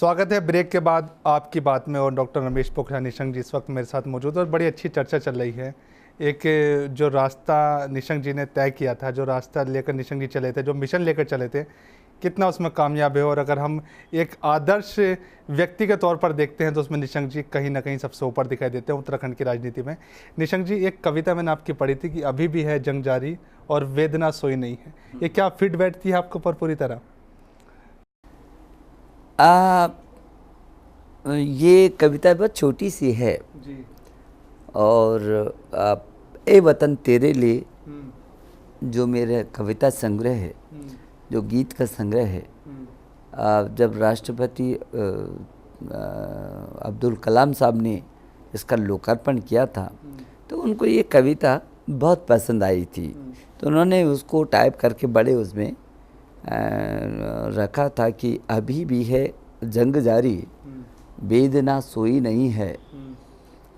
स्वागत है ब्रेक के बाद आपकी बात में। और डॉक्टर रमेश पोखरियाल निशंक जी इस वक्त मेरे साथ मौजूद है और बड़ी अच्छी चर्चा चल रही है। एक जो रास्ता निशंक जी ने तय किया था, जो रास्ता लेकर निशंक जी चले थे, जो मिशन लेकर चले थे, कितना उसमें कामयाब है। और अगर हम एक आदर्श व्यक्ति के तौर पर देखते हैं तो उसमें निशंक जी कहीं ना कहीं सबसे ऊपर दिखाई देते हैं उत्तराखंड की राजनीति में। निशंक जी, एक कविता मैंने आपकी पढ़ी थी कि अभी भी है जंग जारी और वेदना सोई नहीं है। ये क्या फिट बैठती है आपके ऊपर पूरी तरह? ये कविता बहुत छोटी सी है जी। और ए वतन तेरे लिए जो मेरा कविता संग्रह है, जो गीत का संग्रह है, जब राष्ट्रपति अब्दुल कलाम साहब ने इसका लोकार्पण किया था तो उनको ये कविता बहुत पसंद आई थी। तो उन्होंने उसको टाइप करके बड़े उसमें रखा था कि अभी भी है जंग जारी, वेदना सोई नहीं है,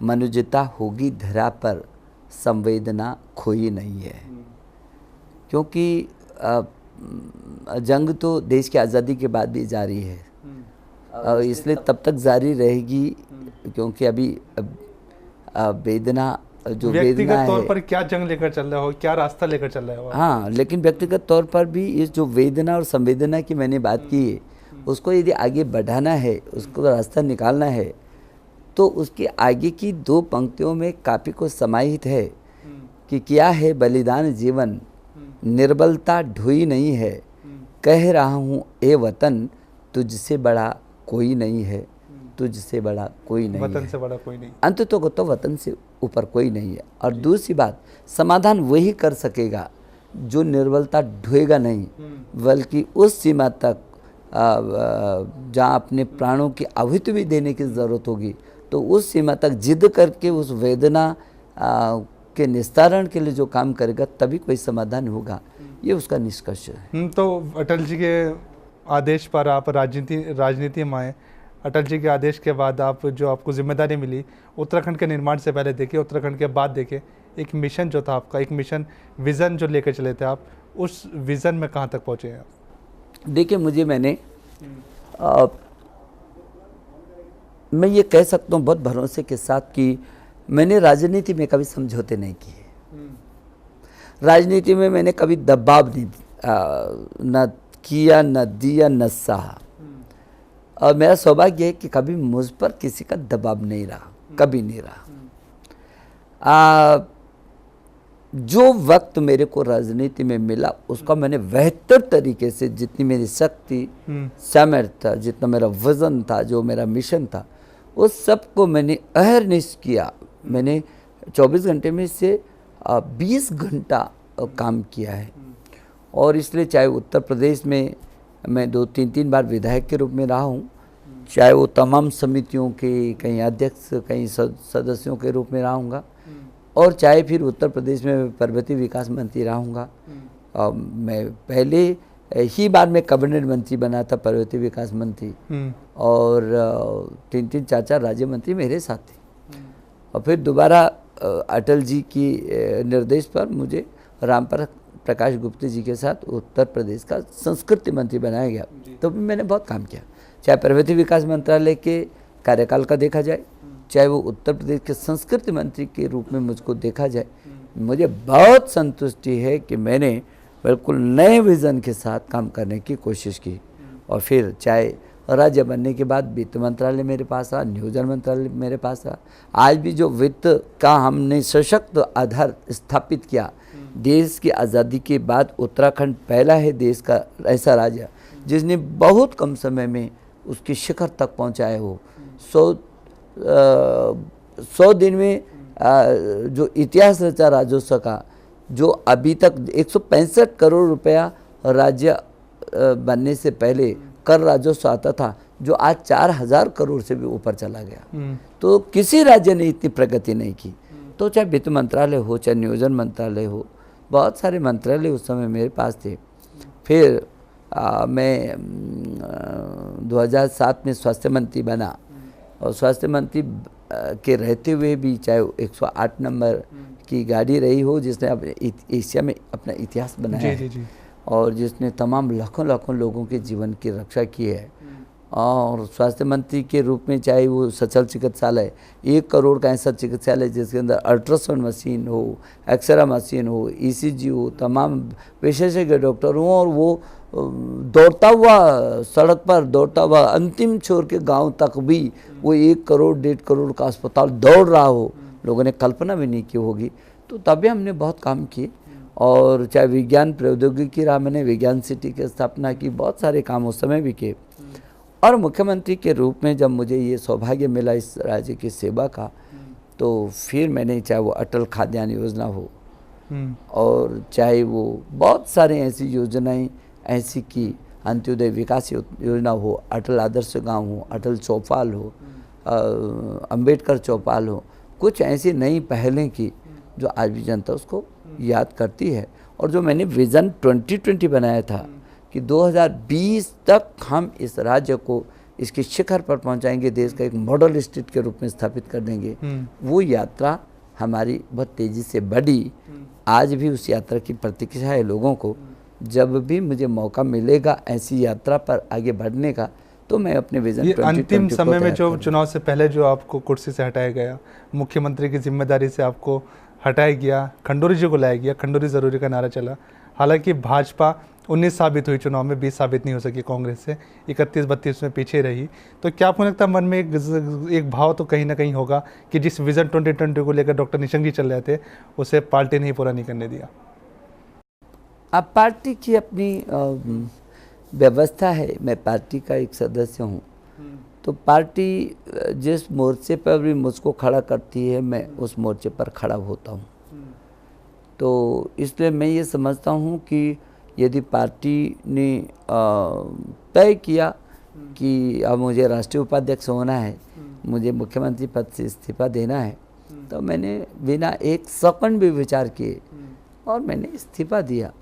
मनुष्यता होगी धरा पर, संवेदना खोई नहीं है। क्योंकि जंग तो देश की आज़ादी के बाद भी जारी है और इसलिए तब तक जारी रहेगी, क्योंकि अभी वेदना जो वेदना है, तौर पर क्या जंग लेकर चल रहा हो, क्या रास्ता लेकर चल रहा हो। हाँ, लेकिन व्यक्तिगत तौर पर भी इस जो वेदना और संवेदना की मैंने बात की है, उसको यदि आगे बढ़ाना है, उसको रास्ता निकालना है, तो उसके आगे की दो पंक्तियों में काफ़ी कुछ समाहित है कि क्या है बलिदान जीवन, निर्बलता ढोई नहीं है, कह रहा हूँ ए वतन तुझसे बड़ा कोई नहीं है, तुझसे बड़ा कोई नहीं वतन है, से बड़ा कोई नहीं, अंत तो वतन से ऊपर कोई नहीं है। और दूसरी बात, समाधान वही कर सकेगा जो निर्बलता ढोएगा नहीं, बल्कि उस सीमा तक जहाँ अपने प्राणों की आहुति भी देने की ज़रूरत होगी, तो उस सीमा तक जिद करके उस वेदना के निस्तारण के लिए जो काम करेगा तभी कोई समाधान होगा। ये उसका निष्कर्ष है। तो अटल जी के आदेश पर आप राजनीति में आए। अटल जी के आदेश के बाद आप जो आपको जिम्मेदारी मिली उत्तराखंड के निर्माण से पहले देखिए, उत्तराखंड के बाद देखिए, एक मिशन जो था आपका, एक मिशन विज़न जो लेकर चले थे आप, उस विज़न में कहाँ तक पहुँचे हैं आप? देखिए, मैं ये कह सकता हूँ बहुत भरोसे के साथ कि मैंने राजनीति में कभी समझौते नहीं किए। राजनीति में मैंने कभी दबाव नहीं न किया, न दिया, न सहा। और मेरा सौभाग्य है कि कभी मुझ पर किसी का दबाव नहीं रहा, कभी नहीं रहा। जो वक्त मेरे को राजनीति में मिला उसका मैंने बेहतर तरीके से, जितनी मेरी शक्ति सामर्थ्य था, जितना मेरा वजन था, जो मेरा मिशन था, उस सब को मैंने अहरनिश किया। मैंने 24 घंटे में से 20 घंटा काम किया है। और इसलिए चाहे उत्तर प्रदेश में मैं 2-3 बार विधायक के रूप में रहा हूँ, चाहे वो तमाम समितियों के कहीं अध्यक्ष, कहीं सदस्यों के रूप में रहूँगा, और चाहे फिर उत्तर प्रदेश में पर्वतीय विकास मंत्री रहूँगा। मैं पहले ही बार में कैबिनेट मंत्री बना था, पर्वतीय विकास मंत्री, और 3-3, 4-4 राज्य मंत्री मेरे साथ थे। और फिर दोबारा अटल जी की निर्देश पर मुझे रामपर प्रकाश गुप्ता जी के साथ उत्तर प्रदेश का संस्कृति मंत्री बनाया गया। तो भी मैंने बहुत काम किया, चाहे पर्वतीय विकास मंत्रालय के कार्यकाल का देखा जाए, चाहे वो उत्तर प्रदेश के संस्कृति मंत्री के रूप में मुझको देखा जाए। मुझे बहुत संतुष्टि है कि मैंने बिल्कुल नए विज़न के साथ काम करने की कोशिश की। और फिर चाहे राज्य बनने के बाद वित्त मंत्रालय मेरे पास रहा, नियोजन मंत्रालय मेरे पास रहा। आज भी जो वित्त का हमने सशक्त आधार स्थापित किया, देश की आज़ादी के बाद उत्तराखंड पहला है देश का ऐसा राज्य जिसने बहुत कम समय में उसकी शिखर तक पहुंचाए हो। 100 दिन में जो इतिहास रचा राजस्व का, जो अभी तक 165 करोड़ रुपया राज्य बनने से पहले कर राजस्व आता था, जो आज 4000 करोड़ से भी ऊपर चला गया। तो किसी राज्य ने इतनी प्रगति नहीं की। तो चाहे वित्त मंत्रालय हो, चाहे नियोजन मंत्रालय हो, बहुत सारे मंत्रालय उस समय मेरे पास थे। फिर मैं 2007 में स्वास्थ्य मंत्री बना, और स्वास्थ्य मंत्री के रहते हुए भी चाहे 108 नंबर की गाड़ी रही हो, जिसने अपने एशिया में अपना इतिहास बनाया है, और जिसने तमाम लाखों लोगों के जीवन की रक्षा की है, और स्वास्थ्य मंत्री के रूप में चाहे वो सचल चिकित्सालय 1 करोड़ का ऐसा चिकित्सालय जिसके अंदर अल्ट्रासाउंड मशीन हो, एक्सरे मशीन हो, ईसीजी हो, तमाम विशेषज्ञ डॉक्टर हों, और वो दौड़ता हुआ सड़क पर दौड़ता हुआ अंतिम छोर के गांव तक भी वो 1 करोड़ 1.5 करोड़ का अस्पताल दौड़ रहा हो, लोगों ने कल्पना भी नहीं की होगी। तो तभी हमने बहुत काम किए, और चाहे विज्ञान प्रौद्योगिकी रहा, मैंने विज्ञान सिटी की स्थापना की, बहुत सारे काम उस समय भी किए। और मुख्यमंत्री के रूप में जब मुझे ये सौभाग्य मिला इस राज्य की सेवा का, तो फिर मैंने चाहे वो अटल खाद्यान्न योजना हो, और चाहे वो बहुत सारे ऐसी योजनाएं ऐसी की, अंत्योदय विकास योजना हो, अटल आदर्श गांव हो, अटल चौपाल हो, अंबेडकर चौपाल हो, कुछ ऐसी नई पहलें की जो आज भी जनता उसको याद करती है। और जो मैंने विज़न 2020 बनाया था कि 2020 तक हम इस राज्य को इसके शिखर पर पहुंचाएंगे, देश का एक मॉडल स्टेट के रूप में स्थापित कर देंगे, वो यात्रा हमारी बहुत तेज़ी से बढ़ी। आज भी उस यात्रा की प्रतीक्षा है लोगों को। जब भी मुझे मौका मिलेगा ऐसी यात्रा पर आगे बढ़ने का, तो मैं अपने विजन ये अंतिम समय में जो चुनाव से पहले जो आपको कुर्सी से हटाया गया, मुख्यमंत्री की जिम्मेदारी से आपको हटाया गया, खंडूरी जी को लाया गया, खंडूरी ज़रूरी का नारा चला। हालांकि भाजपा 19 साबित हुई चुनाव में, 20 साबित नहीं हो सकी कांग्रेस से, 31-32 में पीछे रही। तो क्या आपको लगता है मन में एक भाव तो कहीं ना कहीं होगा कि जिस विज़न 2020 को लेकर डॉक्टर निशंक जी चल रहे थे, उसे पार्टी ने ही पूरा नहीं करने दिया? अब पार्टी की अपनी व्यवस्था है, मैं पार्टी का एक सदस्य हूँ, तो पार्टी जिस मोर्चे पर भी मुझको खड़ा करती है, मैं उस मोर्चे पर खड़ा होता हूँ। तो इसलिए मैं ये समझता हूँ कि यदि पार्टी ने तय किया कि अब मुझे राष्ट्रीय उपाध्यक्ष होना है, मुझे मुख्यमंत्री पद से इस्तीफा देना है, तो मैंने बिना एक सेकंड भी विचार किए और मैंने इस्तीफा दिया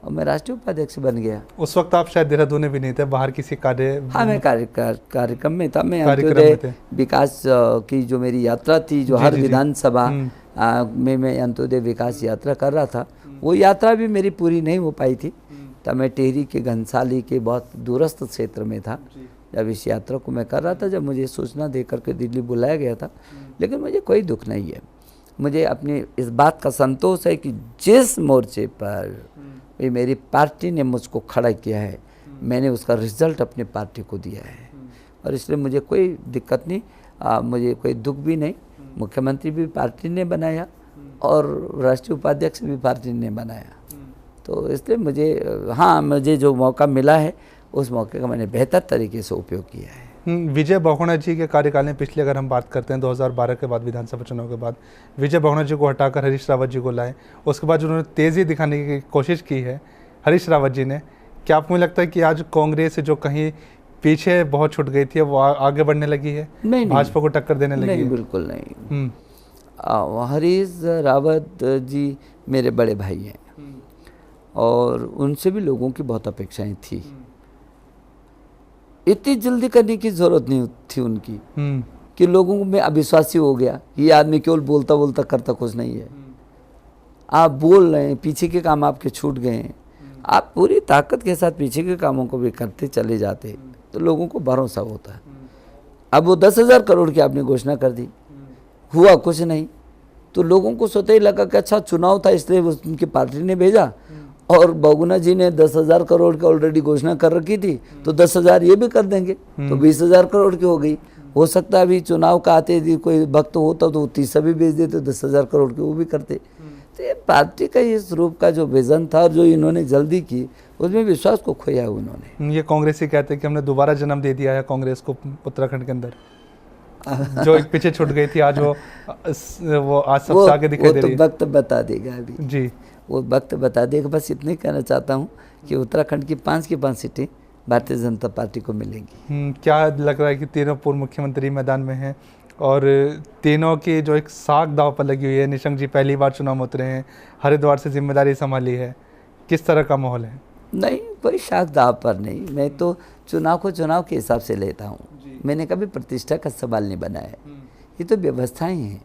और मैं राष्ट्रीय उपाध्यक्ष बन गया। उस वक्त आप शायद देहरादून में भी नहीं थे, बाहर किसी हाँ, मैं कार्यक्रम में था। मैं अंत्योदय विकास की जो मेरी यात्रा थी, जो हर विधानसभा में मैं अंत्योदय विकास यात्रा कर रहा था, वो यात्रा भी मेरी पूरी नहीं हो पाई थी। तब मैं टेहरी के घनसाली के बहुत दूरस्थ क्षेत्र में था जब इस यात्रा को मैं कर रहा था, जब मुझे सूचना दे करके दिल्ली बुलाया गया था। लेकिन मुझे कोई दुख नहीं है, मुझे अपनी इस बात का संतोष है कि जिस मोर्चे पर भी मेरी पार्टी ने मुझको खड़ा किया है, मैंने उसका रिजल्ट अपनी पार्टी को दिया है, और इसलिए मुझे कोई दिक्कत नहीं, मुझे कोई दुख भी नहीं। मुख्यमंत्री भी पार्टी ने बनाया और राष्ट्रीय उपाध्यक्ष भी पार्टी ने बनाया, तो इसलिए मुझे जो मौका मिला है उस मौके का मैंने बेहतर तरीके से उपयोग किया है। विजय बहुगुणा जी के कार्यकाल में पिछले अगर हम बात करते हैं 2012 के बाद, विधानसभा चुनाव के बाद विजय बहुगुणा जी को हटाकर हरीश रावत जी को लाए। उसके बाद उन्होंने तेज़ी दिखाने की कोशिश की है हरीश रावत जी ने। क्या आपको लगता है कि आज कांग्रेस जो कहीं पीछे बहुत छूट गई थी, वो आगे बढ़ने लगी है, भाजपा को टक्कर देने लगी है? बिल्कुल नहीं। हरीश रावत जी मेरे बड़े भाई हैं और उनसे भी लोगों की बहुत अपेक्षाएं थी। इतनी जल्दी करने की जरूरत नहीं थी उनकी कि लोगों में अविश्वासी हो गया, ये आदमी केवल बोलता बोलता करता कुछ नहीं है। आप बोल रहे हैं, पीछे के काम आपके छूट गए हैं, आप पूरी ताकत के साथ पीछे के कामों को भी करते चले जाते तो लोगों को भरोसा होता है। अब वो 10,000 करोड़ की आपने घोषणा कर दी, हुआ कुछ नहीं, तो लोगों को स्वतः ही लगा कि अच्छा चुनाव था इसलिए उनकी पार्टी ने भेजा, और बहुगुणा जी ने 10,000 करोड़ की ऑलरेडी घोषणा कर रखी थी, तो 10,000 ये भी कर देंगे, तो 20,000 करोड़ की हो गई। हो सकता है अभी चुनाव का आते यदि कोई वक्त होता तो 30 भी भेज देते, 10,000 करोड़ की वो भी करते। तो ये पार्टी का इस रूप का जो विजन था, जो इन्होंने जल्दी की, उसमें विश्वास को खोया उन्होंने। ये कांग्रेसी कहते हैं कि हमने दोबारा जन्म दे दिया है कांग्रेस को उत्तराखंड के अंदर, जो एक पीछे छूट गई थी, आज वो आज सबसे आगे दिखाई दे रही है। वो तो वक्त बता देगा अभी जी, वो वक्त बता देगा। बस इतने कहना चाहता हूँ कि उत्तराखंड की 5 की 5 सीटें भारतीय जनता पार्टी को मिलेंगी। क्या लग रहा है कि तीनों पूर्व मुख्यमंत्री मैदान में हैं और तीनों की जो एक साख दाव पर लगी हुई है? निशंक जी पहली बार चुनाव में उतरे हैं, हरिद्वार से जिम्मेदारी संभाली है, किस तरह का माहौल है? नहीं, कोई साख दाव पर नहीं, मैं तो चुनाव को चुनाव के हिसाब से लेता हूँ। मैंने कभी प्रतिष्ठा का सवाल नहीं बनाया, ये तो व्यवस्थाएं हैं।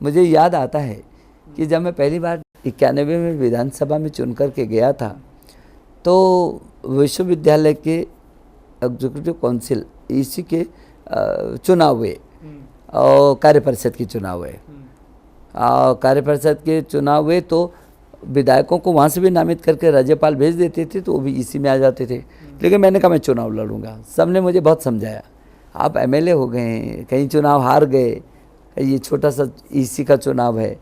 मुझे याद आता है कि जब मैं पहली बार 91 में विधानसभा में चुन कर के गया था, तो विश्वविद्यालय के एग्जीक्यूटिव काउंसिल ईसी के चुनाव हुए और कार्य परिषद के चुनाव हुए। कार्य परिषद के चुनाव हुए तो विधायकों को वहाँ से भी नामित करके राज्यपाल भेज देते थे, तो वो भी इसी में आ जाते थे। लेकिन मैंने कहा मैं चुनाव लड़ूंगा। सबने मुझे बहुत समझाया, आप एमएलए हो गए हैं, कहीं चुनाव हार गए, ये छोटा सा ईसी का चुनाव है।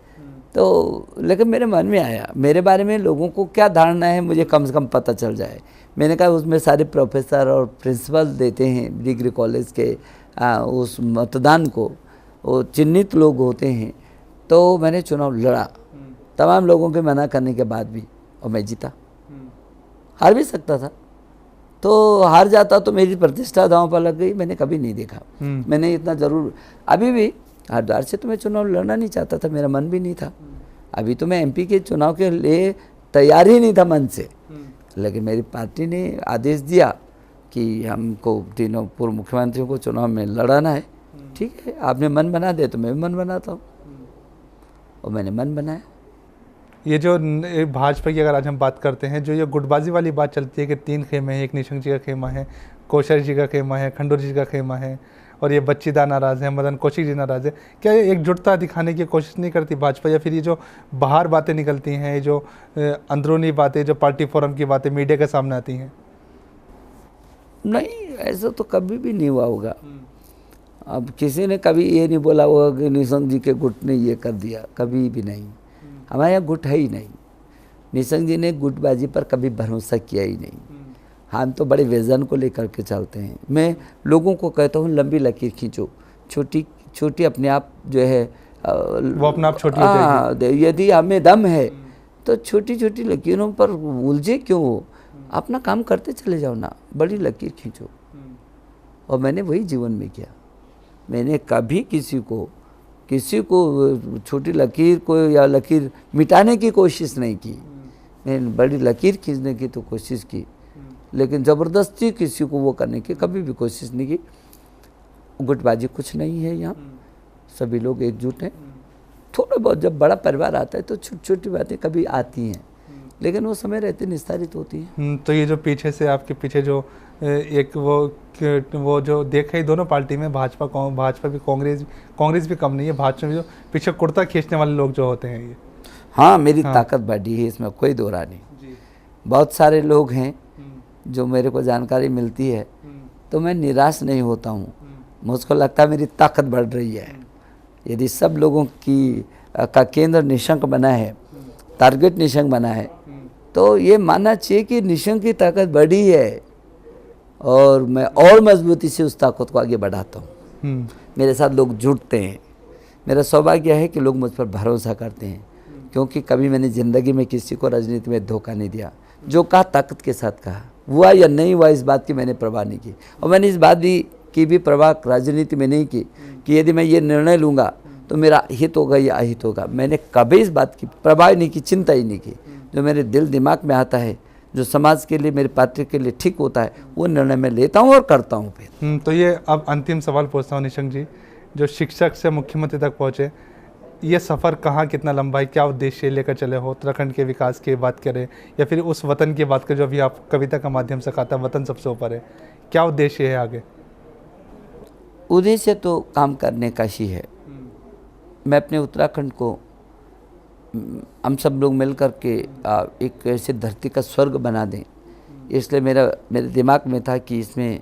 तो लेकिन मेरे मन में आया, मेरे बारे में लोगों को क्या धारणा है मुझे कम से कम पता चल जाए। मैंने कहा उसमें सारे प्रोफेसर और प्रिंसिपल देते हैं डिग्री कॉलेज के उस मतदान को, वो चिन्हित लोग होते हैं। तो मैंने चुनाव लड़ा तमाम लोगों के मना करने के बाद भी, और मैं जीता। हार भी सकता था, तो हार जाता तो मेरी प्रतिष्ठा दांव पर लग गई। मैंने कभी नहीं देखा। मैंने इतना ज़रूर, अभी भी हरिद्वार से तो मैं चुनाव लड़ना नहीं चाहता था, मेरा मन भी नहीं था। अभी तो मैं एमपी के चुनाव के लिए तैयार ही नहीं था मन से। लेकिन मेरी पार्टी ने आदेश दिया कि हमको तीनों पूर्व मुख्यमंत्रियों को चुनाव में लड़ाना है। ठीक है, आपने मन बना दे तो मैं भी मन बनाता हूँ, और मैंने मन बनाया। ये जो भाजपा की अगर आज हम बात करते हैं, जो ये गुटबाजी वाली बात चलती है कि 3 खेमे हैं, एक निशंक जी का खेमा है, कोश्यारी जी का खेमा है, खंडूर जी का खेमा है, और ये बच्चीदा नाराज़ है, मदन कौशिक जी नाराज़ है। क्या ये एकजुटता दिखाने की कोशिश नहीं करती भाजपा, या फिर ये जो बाहर बातें निकलती हैं, ये जो अंदरूनी बातें, जो पार्टी फोरम की बातें मीडिया के सामने आती हैं? नहीं, ऐसा तो कभी भी नहीं हुआ होगा। अब किसी ने कभी ये नहीं बोला होगा कि निशंक जी के गुट ने ये कर दिया, कभी भी नहीं। हमारे यहाँ गुट है ही नहीं। निशंक जी ने गुटबाजी पर कभी भरोसा किया ही नहीं। हम तो बड़े विजन को लेकर के चलते हैं। मैं लोगों को कहता हूँ लंबी लकीर खींचो, छोटी छोटी अपने आप जो है वो अपने आप छोटी हो जाएगी। यदि हमें दम है तो छोटी छोटी लकीरों पर उलझे क्यों हो, अपना काम करते चले जाओ ना, बड़ी लकीर खींचो। और मैंने वही जीवन में किया। मैंने कभी किसी को छोटी लकीर को या लकीर मिटाने की कोशिश नहीं की। मैंने बड़ी लकीर खींचने की तो कोशिश की, लेकिन ज़बरदस्ती किसी को वो करने की कभी भी कोशिश नहीं की। गुटबाजी कुछ नहीं है यहाँ, सभी लोग एकजुट हैं। थोड़ा बहुत जब बड़ा परिवार आता है तो छोटी छोटी बातें कभी आती हैं, लेकिन वो समय रहते निस्तारित होती हैं। तो ये जो पीछे से आपके पीछे जो एक वो जो देखा ही दोनों पार्टी में, भाजपा भी, कांग्रेस भी कम नहीं है, भाजपा भी जो पीछे कुर्ता खींचने वाले लोग जो होते हैं ये, हाँ, मेरी ताकत बढ़ी है, इसमें कोई दो राय नहीं। बहुत सारे लोग हैं जो मेरे को जानकारी मिलती है तो मैं निराश नहीं होता हूँ। मुझको लगता है मेरी ताकत बढ़ रही है। यदि सब लोगों का केंद्र निशंक बना है, टारगेट निशंक बना है, तो ये मानना चाहिए कि निशंक की ताकत बढ़ी है, और मैं और मजबूती से उस ताकत को आगे बढ़ाता हूँ। मेरे साथ लोग जुड़ते हैं। मेरा सौभाग्य है कि लोग मुझ पर भरोसा करते हैं, क्योंकि कभी मैंने ज़िंदगी में किसी को राजनीति में धोखा नहीं दिया। जो कहा ताकत के साथ कहा, हुआ या नहीं हुआ इस बात की मैंने परवाह नहीं की। और मैंने इस बात की भी परवाह राजनीति में नहीं की कि यदि मैं ये निर्णय लूँगा तो मेरा हित होगा या अहित होगा। मैंने कभी इस बात की परवाह नहीं की, चिंता ही नहीं की। जो मेरे दिल दिमाग में आता है, जो समाज के लिए, मेरे पार्टी के लिए ठीक होता है, वो निर्णय मैं लेता हूँ और करता हूँ फिर। तो ये अब अंतिम सवाल पूछता हूँ निशंक जी, जो शिक्षक से मुख्यमंत्री तक पहुँचे, ये सफ़र कहाँ कितना लंबा है, क्या उद्देश्य लेकर चले हो? उत्तराखंड के विकास की बात करें या फिर उस वतन की बात करें जो अभी आप कविता का माध्यम से कहता है वतन सबसे ऊपर है, क्या उद्देश्य है आगे? उद्देश्य तो काम करने का ही है। मैं अपने उत्तराखंड को, हम सब लोग मिल कर के एक ऐसे धरती का स्वर्ग बना दें, इसलिए मेरे दिमाग में था कि इसमें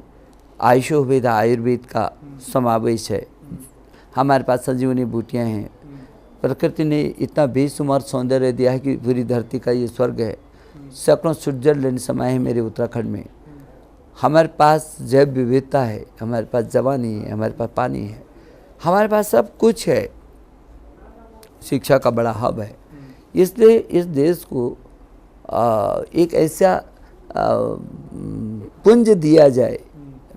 आयुर्वेद आयुर्वेद का समावेश है। हमारे पास संजीवनी बूटियाँ हैं। प्रकृति ने इतना बेशुमार सौंदर्य दिया है कि पूरी धरती का ये स्वर्ग है। सैकड़ों स्विट्जरलैंड समाये हैं मेरे उत्तराखंड में। हमारे पास जैव विविधता है, हमारे पास जवानी है, हमारे पास पानी है, हमारे पास सब कुछ है। शिक्षा का बड़ा हब है। इसलिए इस देश को एक ऐसा पुंज दिया जाए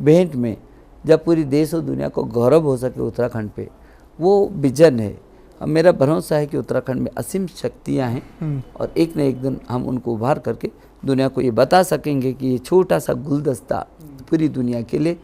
भेंट में, जब पूरी देश और दुनिया को गौरव हो सके उत्तराखंड पे, वो विजन है। मेरा भरोसा है कि उत्तराखंड में असीम शक्तियाँ हैं, और एक न एक दिन हम उनको उभार करके दुनिया को ये बता सकेंगे कि ये छोटा सा गुलदस्ता पूरी दुनिया के लिए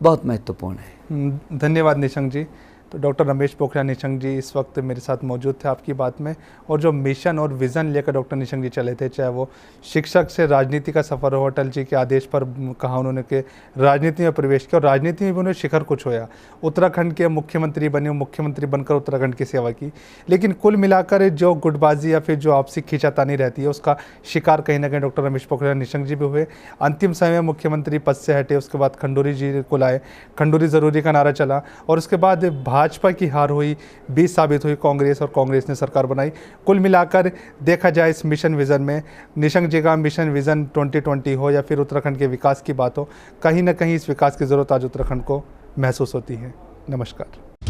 बहुत महत्वपूर्ण है। धन्यवाद निशंक जी। तो डॉक्टर रमेश पोखरियाल निशंक जी इस वक्त मेरे साथ मौजूद थे आपकी बात में, और जो मिशन और विज़न लेकर डॉक्टर निशंक जी चले थे, चाहे वो शिक्षक से राजनीति का सफ़र हो, अटल जी के आदेश पर कहा उन्होंने कि राजनीति में प्रवेश किया और राजनीति में भी उन्होंने शिखर को छुआ। उत्तराखंड के मुख्यमंत्री बने, मुख्यमंत्री बनकर उत्तराखंड की सेवा की, लेकिन कुल मिलाकर जो गुटबाजी या फिर जो आपसी खींचातानी रहती है उसका शिकार कहीं ना कहीं डॉक्टर रमेश पोखरियाल निशंक जी भी हुए। अंतिम समय में मुख्यमंत्री पद से हटे, उसके बाद खंडूरी जी को लाए, खंडूरी ज़रूरी का नारा चला, और उसके बाद भाजपा की हार हुई, 20 साबित हुई कांग्रेस, और कांग्रेस ने सरकार बनाई। कुल मिलाकर देखा जाए इस मिशन विज़न में, निशंक जी का मिशन विज़न 2020 हो या फिर उत्तराखंड के विकास की बात हो, कहीं ना कहीं इस विकास की ज़रूरत आज उत्तराखंड को महसूस होती है। नमस्कार।